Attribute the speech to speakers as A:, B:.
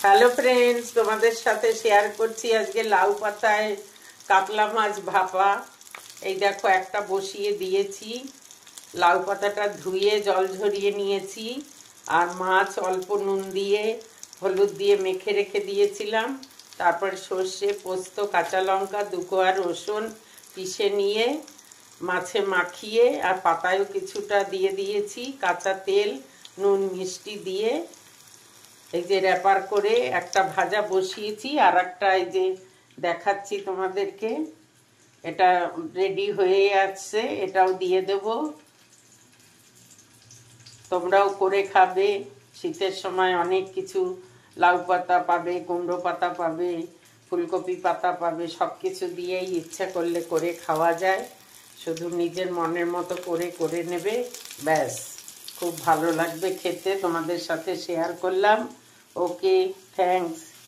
A: Hello friends, তোমাদের সাথে share করছি আজকে লাউ পাতায় কাতলা মাছ ভাপা। এই দেখো একটা বসিয়ে দিয়েছি, লাউ পাতাটা ধুয়ে জল ঝরিয়ে নিয়েছি, আর মাছ অল্প নুন দিয়ে হলুদ দিয়ে মেখে রেখে দিয়েছিলাম। তারপর সর্ষে, পোস্ত, কাঁচা লঙ্কা, 2 কোয়া রসুন পিষে নিয়ে মাছে মাখিয়ে আর পাতায়ও কিছুটা দিয়ে দিয়েছি, কাঁচা তেল, নুন, মিষ্টি দিয়ে এই যে র্যাপার করে একটা ভাজা বসিয়েছি। আর একটা এই যে দেখাচ্ছি তোমাদেরকে, এটা রেডি হয়ে আসছে, এটাও দিয়ে দেব। তোমরাও করে খাবে। শীতের সময় অনেক কিছু লাউ পাতা পাবে, কুমড়ো পাতা পাবে, ফুলকপি পাতা পাবে, সব কিছু দিয়েই ইচ্ছা করলে করে খাওয়া যায়। শুধু নিজের মনের মতো করে করে নেবে, ব্যাস, খুব ভালো লাগবে খেতে। তোমাদের সাথে শেয়ার করলাম। ওকে, থ্যাঙ্কস।